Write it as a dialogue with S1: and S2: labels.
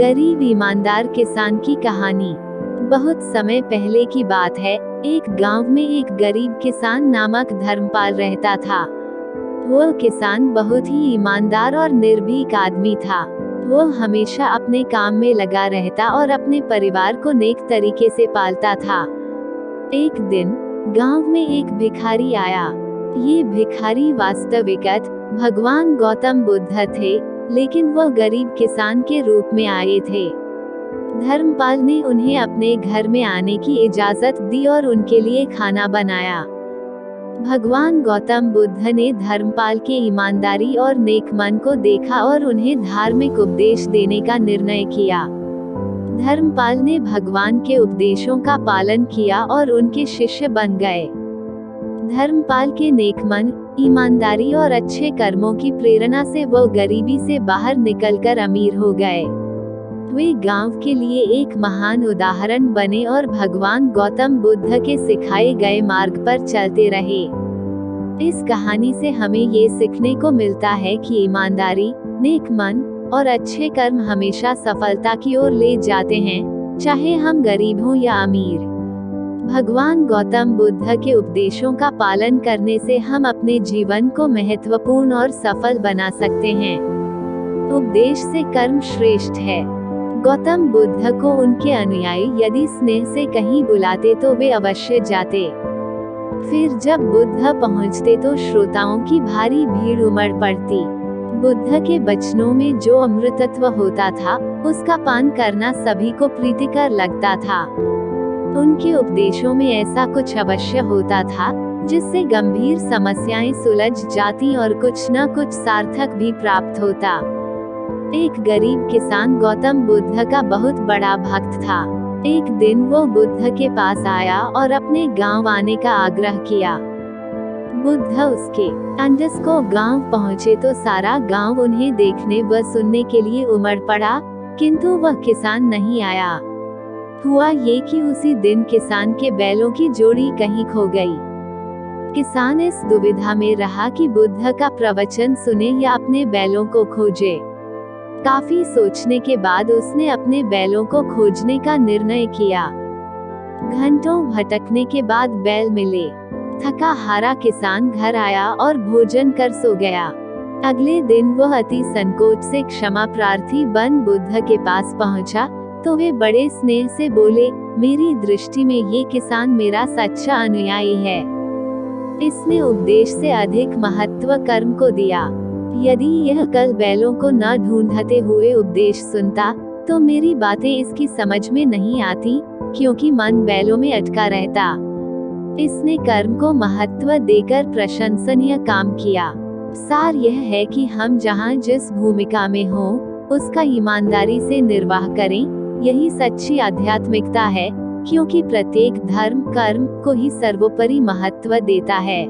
S1: गरीब ईमानदार किसान की कहानी। बहुत समय पहले की बात है। एक गांव में एक गरीब किसान नामक धर्मपाल रहता था। वह किसान बहुत ही ईमानदार और निर्भीक आदमी था। वह हमेशा अपने काम में लगा रहता और अपने परिवार को नेक तरीके से पालता था। एक दिन गांव में एक भिखारी आया। ये भिखारी वास्तविकत भगवान गौतम बुद्ध थे, लेकिन वह गरीब किसान के रूप में आए थे। धर्मपाल ने उन्हें अपने घर में आने की इजाजत दी और उनके लिए खाना बनाया। भगवान गौतम बुद्ध ने धर्मपाल के ईमानदारी और नेक मन को देखा और उन्हें धार्मिक उपदेश देने का निर्णय किया। धर्मपाल ने भगवान के उपदेशों का पालन किया और उनके शिष्य बन गए। धर्मपाल के नेक मन, ईमानदारी और अच्छे कर्मों की प्रेरणा से वह गरीबी से बाहर निकलकर अमीर हो गए। वे गांव के लिए एक महान उदाहरण बने और भगवान गौतम बुद्ध के सिखाए गए मार्ग पर चलते रहे। इस कहानी से हमें ये सीखने को मिलता है कि ईमानदारी, नेक मन और अच्छे कर्म हमेशा सफलता की ओर ले जाते हैं, चाहे हम गरीब हों या अमीर। भगवान गौतम बुद्ध के उपदेशों का पालन करने से हम अपने जीवन को महत्वपूर्ण और सफल बना सकते हैं। उपदेश से कर्म श्रेष्ठ है। गौतम बुद्ध को उनके अनुयायी यदि स्नेह से कहीं बुलाते तो वे अवश्य जाते। फिर जब बुद्ध पहुंचते तो श्रोताओं की भारी भीड़ उमड़ पड़ती। बुद्ध के वचनों में जो अमृतत्व होता था, उसका पान करना सभी को प्रीतिकर लगता था। उनके उपदेशों में ऐसा कुछ अवश्य होता था जिससे गंभीर समस्याएं सुलझ जाती और कुछ न कुछ सार्थक भी प्राप्त होता। एक गरीब किसान गौतम बुद्ध का बहुत बड़ा भक्त था। एक दिन वो बुद्ध के पास आया और अपने गांव आने का आग्रह किया। बुद्ध उसके को गांव पहुंचे तो सारा गांव उन्हें देखने व सुनने के लिए उमड़ पड़ा, किंतु वह किसान नहीं आया। हुआ ये कि उसी दिन किसान के बैलों की जोड़ी कहीं खो गई। किसान इस दुविधा में रहा कि बुद्ध का प्रवचन सुने या अपने बैलों को खोजे। काफी सोचने के बाद उसने अपने बैलों को खोजने का निर्णय किया। घंटों भटकने के बाद बैल मिले। थका हारा किसान घर आया और भोजन कर सो गया। अगले दिन वह अति संकोच से क्षमा प्रार्थी बन बुद्ध के पास पहुंचा तो वे बड़े स्नेह से बोले, मेरी दृष्टि में ये किसान मेरा सच्चा अनुयायी है। इसने उपदेश से अधिक महत्व कर्म को दिया। यदि यह कल बैलों को न ढूंढते हुए उपदेश सुनता तो मेरी बातें इसकी समझ में नहीं आती, क्योंकि मन बैलों में अटका रहता। इसने कर्म को महत्व देकर प्रशंसनीय काम किया। सार यह है कि हम जहाँ जिस भूमिका में हों, उसका ईमानदारी से निर्वाह करें। यही सच्ची आध्यात्मिकता है, क्योंकि प्रत्येक धर्म कर्म को ही सर्वोपरि महत्व देता है।